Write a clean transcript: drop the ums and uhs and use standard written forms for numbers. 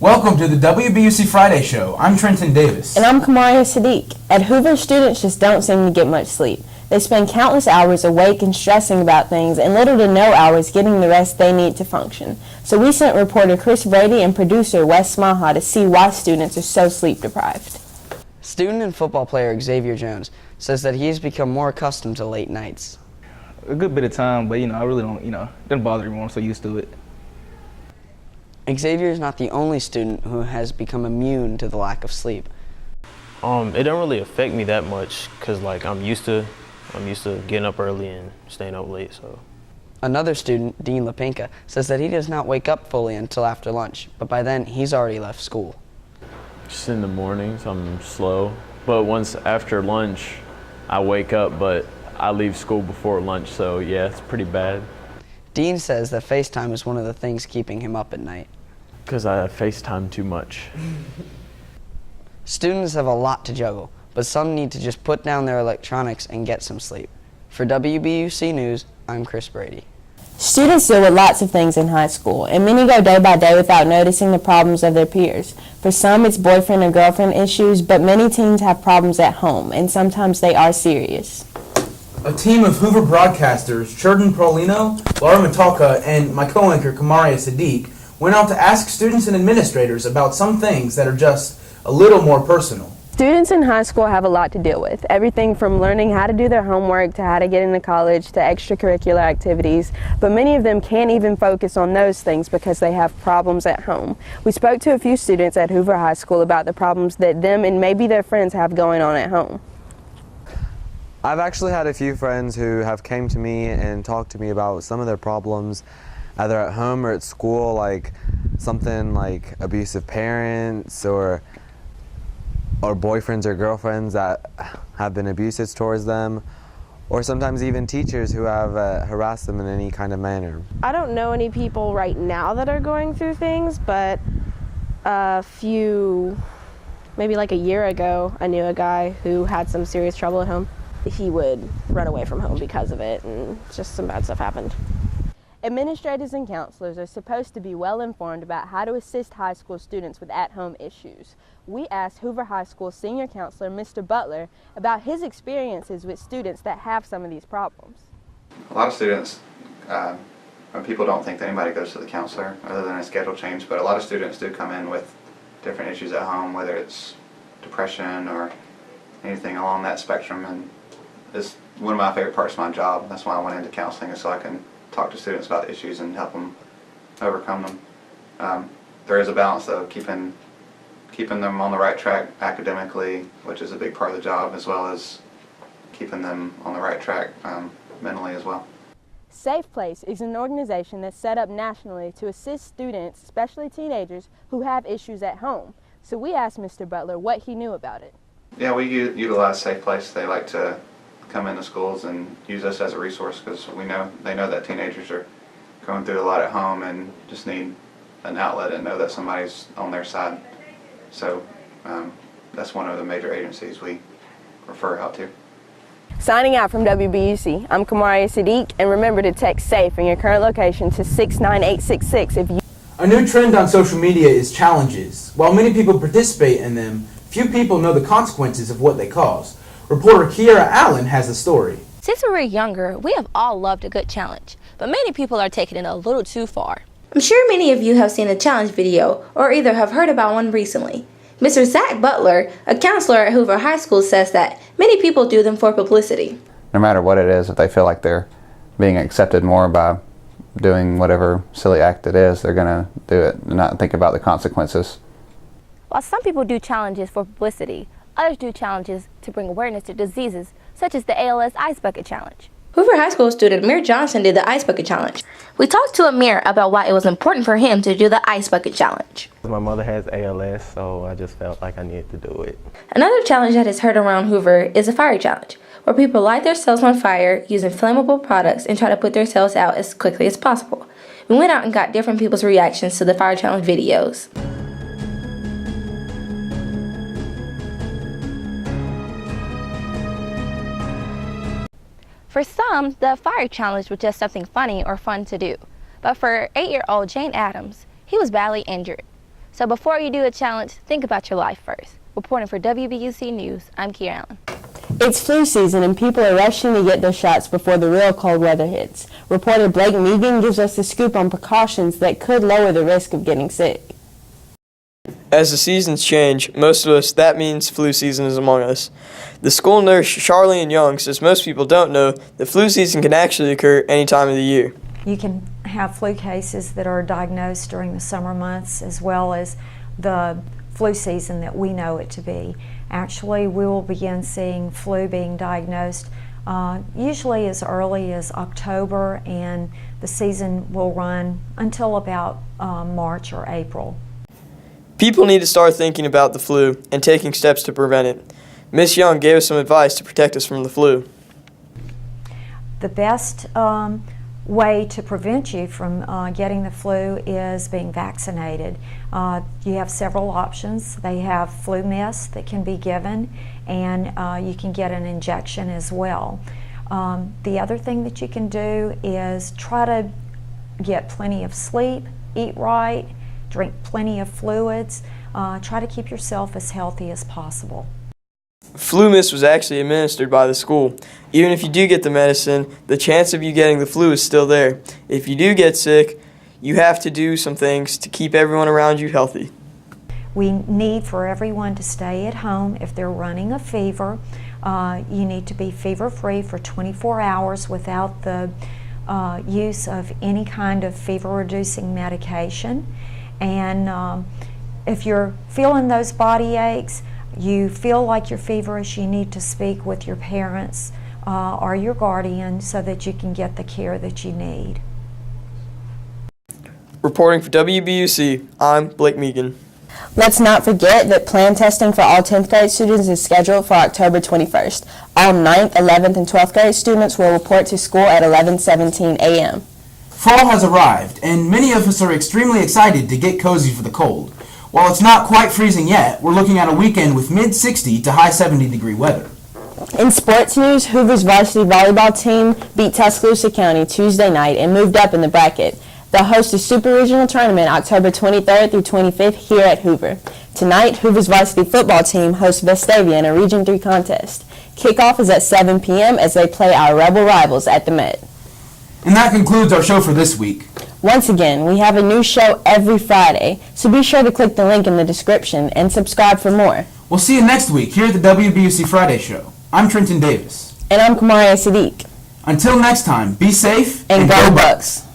Welcome to the WBUC Friday Show. I'm Trenton Davis. And I'm Khamaria Saadiq. At Hoover, students just don't seem to get much sleep. They spend countless hours awake and stressing about things and little to no hours getting the rest they need to function. So we sent reporter Brady and producer Wes Smaha to see why students are so sleep deprived. Student and football player Xavier Jones says that he's become more accustomed to late nights. A good bit of time, but I really don't, it doesn't bother me anymore. I'm so used to it. Xavier is not the only student who has become immune to the lack of sleep. It don't really affect me that much because I'm used to getting up early and staying up late. So. Another student, Dean Lapinka, says that he does not wake up fully until after lunch, but by then he's already left school. Just in the mornings, I'm slow, but once after lunch, I wake up, but I leave school before lunch, so yeah, it's pretty bad. Dean says that FaceTime is one of the things keeping him up at night. Because I FaceTime too much. Students have a lot to juggle, but some need to just put down their electronics and get some sleep. For WBUC News, I'm Brady. Students deal with lots of things in high school, and many go day by day without noticing the problems of their peers. For some, it's boyfriend or girlfriend issues, but many teens have problems at home, and sometimes they are serious. A team of Hoover broadcasters, Cherden, Paulino, Laura Matalka, and my co-anchor Khamaria Saadiq, went out to ask students and administrators about some things that are just a little more personal. Students in high school have a lot to deal with, everything from learning how to do their homework to how to get into college to extracurricular activities, but many of them can't even focus on those things because they have problems at home. We spoke to a few students at Hoover High School about the problems that them and maybe their friends have going on at home. I've actually had a few friends who have came to me and talked to me about some of their problems, either at home or at school, like something like abusive parents or boyfriends or girlfriends that have been abusive towards them, or sometimes even teachers who have harassed them in any kind of manner. I don't know any people right now that are going through things, but maybe like a year ago, I knew a guy who had some serious trouble at home. He would run away from home because of it, and just some bad stuff happened. Administrators and counselors are supposed to be well informed about how to assist high school students with at-home issues. We asked Hoover High School senior counselor Mr. Butler about his experiences with students that have some of these problems. A lot of students, people don't think that anybody goes to the counselor other than a schedule change, but a lot of students do come in with different issues at home, whether it's depression or anything along that spectrum, and it's one of my favorite parts of my job. That's why I went into counseling, is so I can talk to students about issues and help them overcome them. There is a balance, though, keeping them on the right track academically, which is a big part of the job, as well as keeping them on the right track mentally as well. Safe Place is an organization that's set up nationally to assist students, especially teenagers, who have issues at home. So we asked Mr. Butler what he knew about it. Yeah, we utilize Safe Place. They like to come into schools and use us as a resource because they know that teenagers are going through a lot at home and just need an outlet and know that somebody's on their side. So that's one of the major agencies we refer out to. Signing out from WBUC, I'm Khamaria Saadiq, and remember to text SAFE in your current location to 69866 if you... A new trend on social media is challenges. While many people participate in them, few people know the consequences of what they cause. Reporter Kiara Allen has the story. Since we were younger, we have all loved a good challenge, but many people are taking it a little too far. I'm sure many of you have seen a challenge video or either have heard about one recently. Mr. Zach Butler, a counselor at Hoover High School, says that many people do them for publicity. No matter what it is, if they feel like they're being accepted more by doing whatever silly act it is, they're going to do it and not think about the consequences. While some people do challenges for publicity, others do challenges to bring awareness to diseases, such as the ALS Ice Bucket Challenge. Hoover High School student Amir Johnson did the Ice Bucket Challenge. We talked to Amir about why it was important for him to do the Ice Bucket Challenge. My mother has ALS, so I just felt like I needed to do it. Another challenge that is heard around Hoover is a fire challenge, where people light their cells on fire using flammable products and try to put their cells out as quickly as possible. We went out and got different people's reactions to the fire challenge videos. For some, the fire challenge was just something funny or fun to do. But for 8-year-old Jane Adams, he was badly injured. So before you do a challenge, think about your life first. Reporting for WBUC News, I'm Kiara. It's flu season and people are rushing to get their shots before the real cold weather hits. Reporter Blake Megan gives us the scoop on precautions that could lower the risk of getting sick. As the seasons change, most of us, that means flu season is among us. The school nurse Charlene Young says most people don't know that flu season can actually occur any time of the year. You can have flu cases that are diagnosed during the summer months as well as the flu season that we know it to be. Actually, we will begin seeing flu being diagnosed usually as early as October, and the season will run until about March or April. People need to start thinking about the flu and taking steps to prevent it. Ms. Young gave us some advice to protect us from the flu. The best way to prevent you from getting the flu is being vaccinated. You have several options. They have flu mist that can be given, and you can get an injection as well. The other thing that you can do is try to get plenty of sleep, eat right, drink plenty of fluids, try to keep yourself as healthy as possible. Flu mist was actually administered by the school. Even if you do get the medicine, the chance of you getting the flu is still there. If you do get sick, you have to do some things to keep everyone around you healthy. We need for everyone to stay at home. If they're running a fever, you need to be fever-free for 24 hours without the use of any kind of fever-reducing medication. And if you're feeling those body aches, you feel like you're feverish, you need to speak with your parents or your guardian so that you can get the care that you need. Reporting for WBUC, I'm Blake Megan. Let's not forget that plan testing for all 10th grade students is scheduled for October 21st. All 9th, 11th, and 12th grade students will report to school at 11:17 a.m. Fall has arrived, and many of us are extremely excited to get cozy for the cold. While it's not quite freezing yet, we're looking at a weekend with mid-60 to high 70-degree weather. In sports news, Hoover's varsity volleyball team beat Tuscaloosa County Tuesday night and moved up in the bracket. They'll host a Super Regional Tournament October 23rd through 25th here at Hoover. Tonight, Hoover's varsity football team hosts Vestavia in a Region 3 contest. Kickoff is at 7 p.m. as they play our Rebel rivals at the Met. And that concludes our show for this week. Once again, we have a new show every Friday, so be sure to click the link in the description and subscribe for more. We'll see you next week here at the WBUC Friday Show. I'm Trenton Davis. And I'm Khamaria Saadiq. Until next time, be safe and go Bucks.